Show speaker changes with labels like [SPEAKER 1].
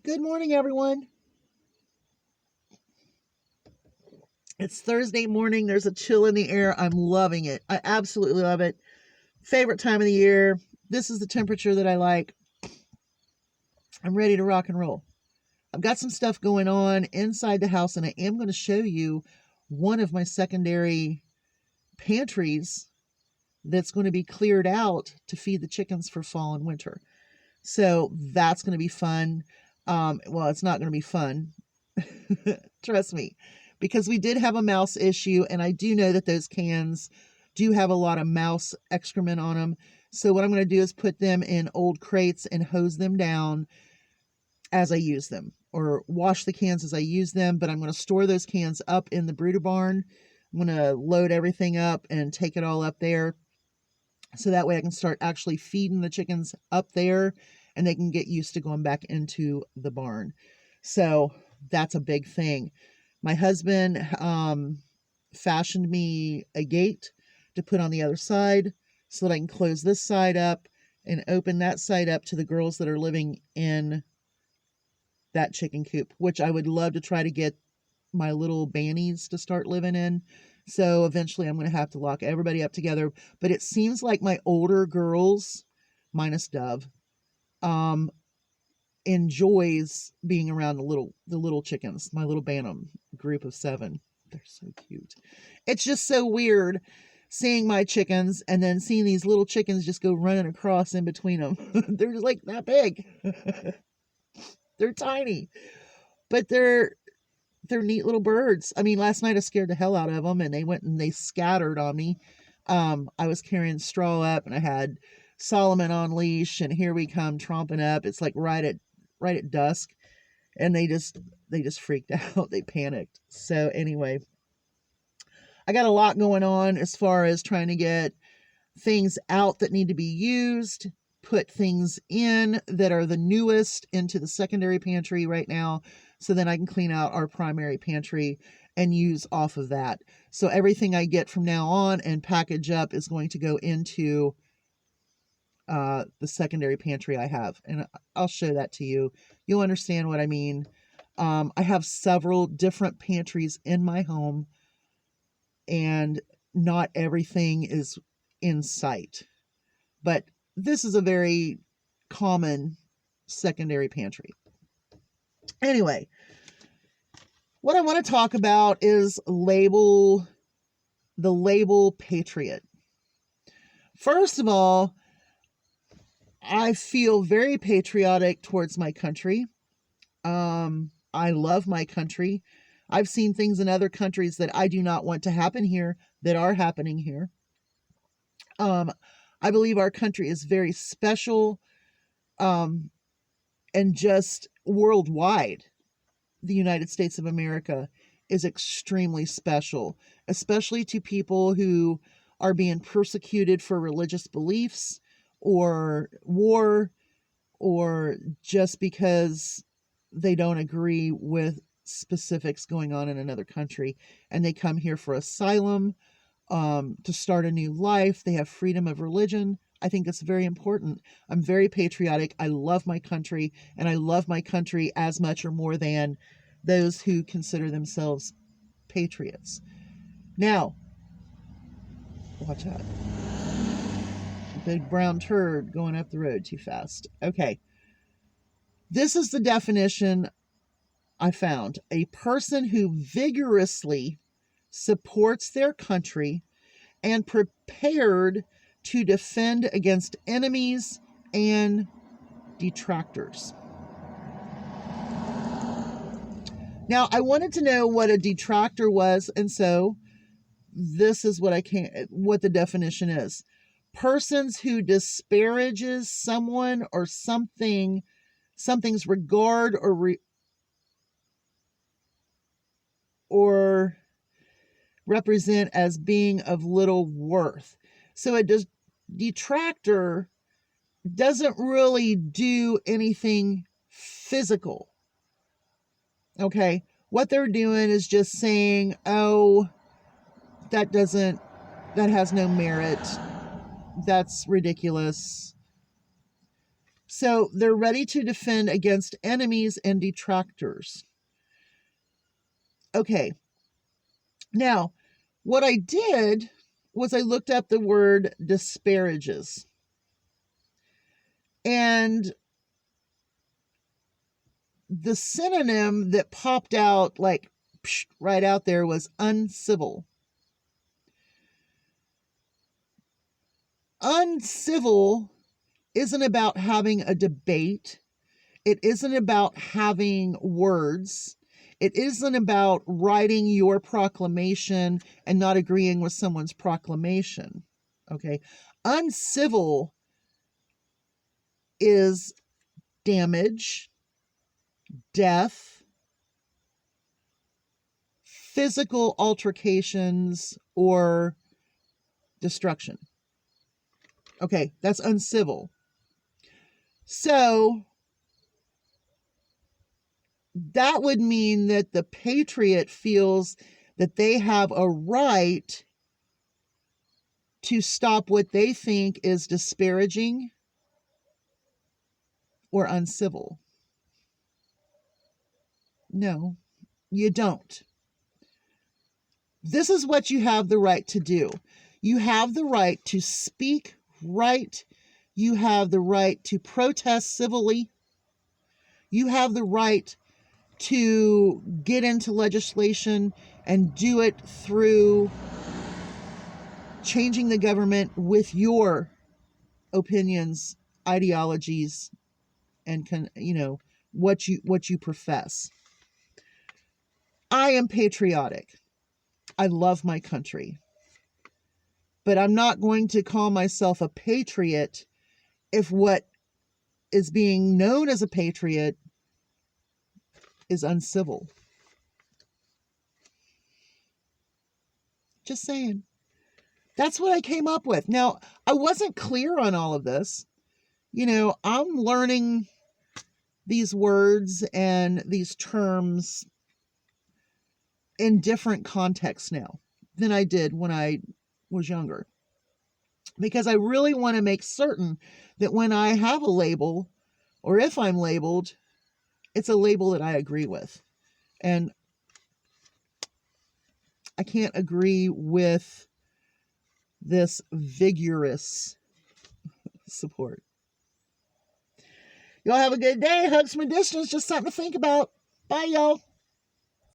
[SPEAKER 1] Good morning, everyone. It's Thursday morning. There's a chill in the air. I'm loving it. I absolutely love it. Favorite time of the year. This is the temperature that I like. I'm ready to rock and roll. I've got some stuff going on inside the house, and I am going to show you one of my secondary pantries that's going to be cleared out to feed the chickens for fall and winter. So that's going to be fun. Well, it's not going to be fun. Trust me, because we did have a mouse issue, and I do know that those cans do have a lot of mouse excrement on them. So what I'm going to do is put them in old crates and hose them down as I use them, or wash the cans as I use them. But I'm going to store those cans up in the brooder barn. I'm going to load everything up and take it all up there, so that way I can start actually feeding the chickens up there, and they can get used to going back into the barn. So that's a big thing. My husband fashioned me a gate to put on the other side so that I can close this side up and open that side up to the girls that are living in that chicken coop, which I would love to try to get my little bannies to start living in. So eventually I'm going to have to lock everybody up together. But it seems like my older girls, minus Dove, enjoys being around the little chickens, my little Bantam group of 7. They're so cute. It's just so weird seeing my chickens and then seeing these little chickens just go running across in between them. They're just like that big. They're tiny, but they're neat little birds. I mean, last night I scared the hell out of them, and they went and they scattered on me. I was carrying straw up, and I had Solomon on leash, and here we come tromping up. It's like right at dusk, and they just freaked out. They panicked. So anyway, I got a lot going on as far as trying to get things out that need to be used, put things in that are the newest into the secondary pantry right now, so then I can clean out our primary pantry and use off of that. So everything I get from now on and package up is going to go into the secondary pantry I have, and I'll show that to you. You'll understand what I mean. I have several different pantries in my home, and not everything is in sight, but this is a very common secondary pantry. Anyway, what I want to talk about is the label Patriot. First of all, I feel very patriotic towards my country. I love my country. I've seen things in other countries that I do not want to happen here that are happening here. I believe our country is very special, and just worldwide, the United States of America is extremely special, especially to people who are being persecuted for religious beliefs or war, or just because they don't agree with specifics going on in another country, and they come here for asylum, to start a new life. They have freedom of religion. I think it's very important. I'm very patriotic. I love my country, and I love my country as much or more than those who consider themselves patriots. Now, watch out. Big brown turd going up the road too fast. Okay. This is the definition I found. A person who vigorously supports their country and prepared to defend against enemies and detractors. Now, I wanted to know what a detractor was, and so this is what the definition is. Persons who disparages someone or something's regard or represent as being of little worth. So a detractor doesn't really do anything physical. Okay, what they're doing is just saying, oh, that has no merit. That's ridiculous. So they're ready to defend against enemies and detractors. Okay. Now, what I did was I looked up the word disparages. And the synonym that popped out like right out there was uncivil. Uncivil isn't about having a debate. It isn't about having words. It isn't about writing your proclamation and not agreeing with someone's proclamation. Okay. Uncivil is damage, death, physical altercations, or destruction. Okay, that's uncivil. So that would mean that the Patriot feels that they have a right to stop what they think is disparaging or uncivil. No, you don't. This is what you have the right to do. You have the right to speak right. You have the right to protest civilly. You have the right to get into legislation and do it through changing the government with your opinions, ideologies, and what you profess. I am patriotic. I love my country. But I'm not going to call myself a patriot if what is being known as a patriot is uncivil. Just saying. That's what I came up with. Now, I wasn't clear on all of this. I'm learning these words and these terms in different contexts now than I did when I was younger. Because I really want to make certain that when I have a label, or if I'm labeled, it's a label that I agree with. And I can't agree with this vigorous support. Y'all have a good day. Hugs from a distance. Just something to think about. Bye, y'all.